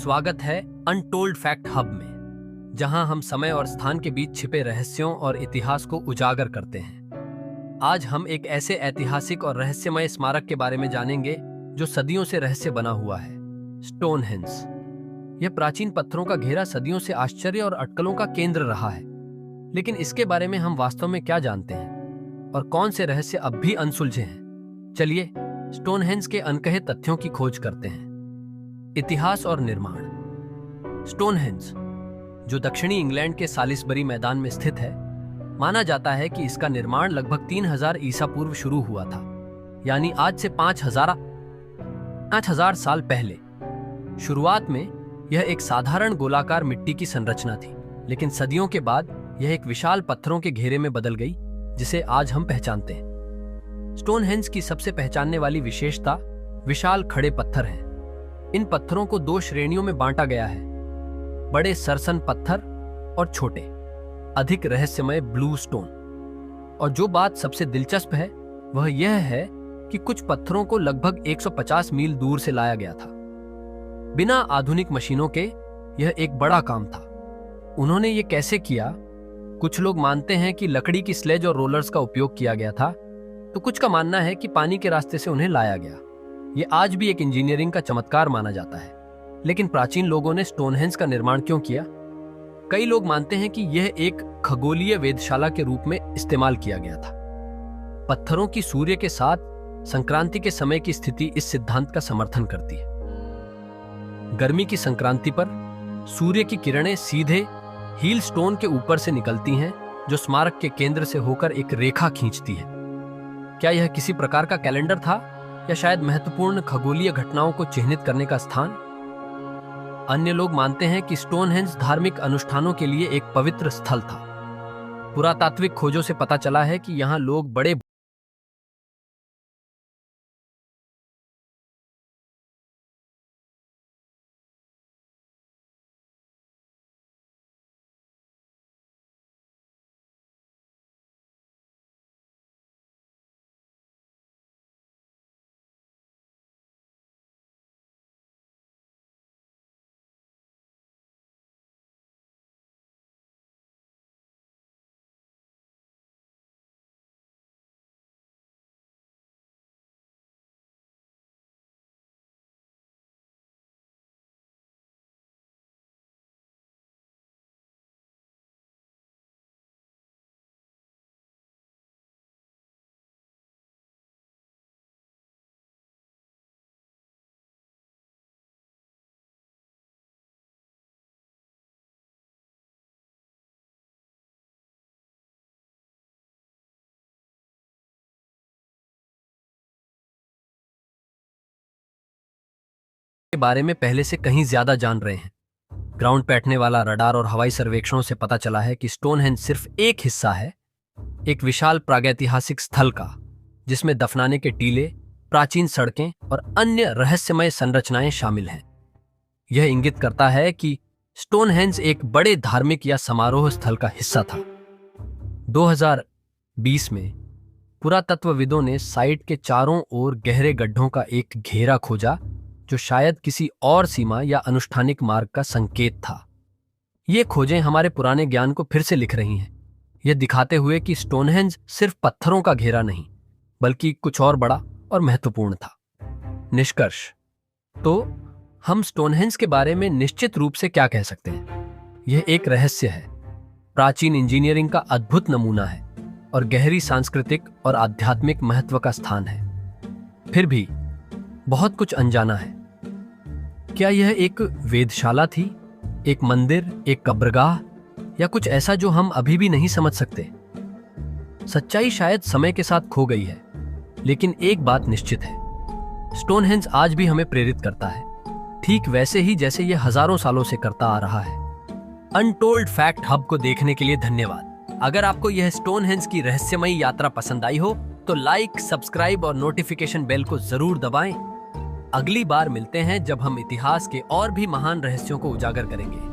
स्वागत है untold fact hub में, जहां हम समय और स्थान के बीच छिपे रहस्यों और इतिहास को उजागर करते हैं। आज हम एक ऐसे ऐतिहासिक और रहस्यमय स्मारक के बारे में जानेंगे जो सदियों से रहस्य बना हुआ है, स्टोनहेंज। यह प्राचीन पत्थरों का घेरा सदियों से आश्चर्य और अटकलों का केंद्र रहा है। लेकिन इसके बारे में हम वास्तव में क्या जानते हैं और कौन से रहस्य अब भी अनसुलझे हैं? चलिए स्टोनहेंज के अनकहे तथ्यों की खोज करते हैं। इतिहास और निर्माण। स्टोनहेंज, जो दक्षिणी इंग्लैंड के सालिसबरी मैदान में स्थित है, माना जाता है कि इसका निर्माण लगभग 3000 ईसा पूर्व शुरू हुआ था, यानी आज से 5000 साल पहले। शुरुआत में यह एक साधारण गोलाकार मिट्टी की संरचना थी, लेकिन सदियों के बाद यह एक विशाल पत्थरों के घेरे में बदल गई, जिसे आज हम पहचानते हैं। स्टोनहेंज की सबसे पहचानने वाली विशेषता विशाल खड़े पत्थर हैं। इन पत्थरों को 2 श्रेणियों में बांटा गया है, बड़े सरसन पत्थर और छोटे, अधिक रहस्यमय ब्लू स्टोन। और जो बात सबसे दिलचस्प है वह यह है कि कुछ पत्थरों को लगभग 150 मील दूर से लाया गया था। बिना आधुनिक मशीनों के यह एक बड़ा काम था। उन्होंने ये कैसे किया? कुछ लोग मानते हैं कि लकड़ी की स्लेज और रोलर्स का उपयोग किया गया था, तो कुछ का मानना है कि पानी के रास्ते से उन्हें लाया गया। ये आज भी एक इंजीनियरिंग का चमत्कार माना जाता है। लेकिन प्राचीन लोगों ने स्टोनहेंज का निर्माण क्यों किया? कई लोग मानते हैं कि यह एक खगोलीय वेधशाला के रूप में इस्तेमाल किया गया था। पत्थरों की सूर्य के साथ संक्रांति के समय की स्थिति इस सिद्धांत का समर्थन करती है। गर्मी की संक्रांति पर सूर्य की किरणें सीधे हील स्टोन के ऊपर से निकलती हैं, जो स्मारक के केंद्र से होकर एक रेखा खींचती है। क्या यह किसी प्रकार का कैलेंडर था, या शायद महत्वपूर्ण खगोलीय घटनाओं को चिह्नित करने का स्थान? अन्य लोग मानते हैं कि स्टोनहेंज धार्मिक अनुष्ठानों के लिए एक पवित्र स्थल था। पुरातात्विक खोजों से पता चला है कि यहाँ लोग बड़े के बारे में पहले से कहीं ज्यादा जान रहे हैं। ग्राउंड पे बैठने वाला रडार और हवाई सर्वेक्षणों से पता चला है कि स्टोनहेंज सिर्फ एक हिस्सा है, एक विशाल प्रागैतिहासिक स्थल का, जिसमें दफनाने के टीले, प्राचीन सड़कें और अन्य रहस्यमय संरचनाएं शामिल हैं। यह इंगित करता है कि स्टोनहेंज एक बड़े धार्मिक या समारोह स्थल का हिस्सा था। 2020 में पुरातत्वविदों ने साइट के चारों ओर गहरे गड्ढों का एक घेरा खोजा, जो शायद किसी और सीमा या अनुष्ठानिक मार्ग का संकेत था। ये खोजें हमारे पुराने ज्ञान को फिर से लिख रही हैं, यह दिखाते हुए कि स्टोनहेंज सिर्फ पत्थरों का घेरा नहीं, बल्कि कुछ और बड़ा और महत्वपूर्ण था। निष्कर्ष। तो हम स्टोनहेंज के बारे में निश्चित रूप से क्या कह सकते हैं? यह एक रहस्य है, प्राचीन इंजीनियरिंग का अद्भुत नमूना है और गहरी सांस्कृतिक और आध्यात्मिक महत्व का स्थान है। फिर भी बहुत कुछ अनजाना है। क्या यह एक वेधशाला थी, एक मंदिर, एक कब्रगाह, या कुछ ऐसा जो हम अभी भी नहीं समझ सकते? सच्चाई शायद समय के साथ खो गई है, लेकिन एक बात निश्चित है, स्टोनहेंज आज भी हमें प्रेरित करता है, ठीक वैसे ही जैसे यह हजारों सालों से करता आ रहा है। अनटोल्ड फैक्ट हब को देखने के लिए धन्यवाद। अगर आपको यह स्टोनहेंज की रहस्यमयी यात्रा पसंद आई हो तो लाइक, सब्सक्राइब और नोटिफिकेशन बेल को जरूर दबाएं। अगली बार मिलते हैं जब हम इतिहास के और भी महान रहस्यों को उजागर करेंगे।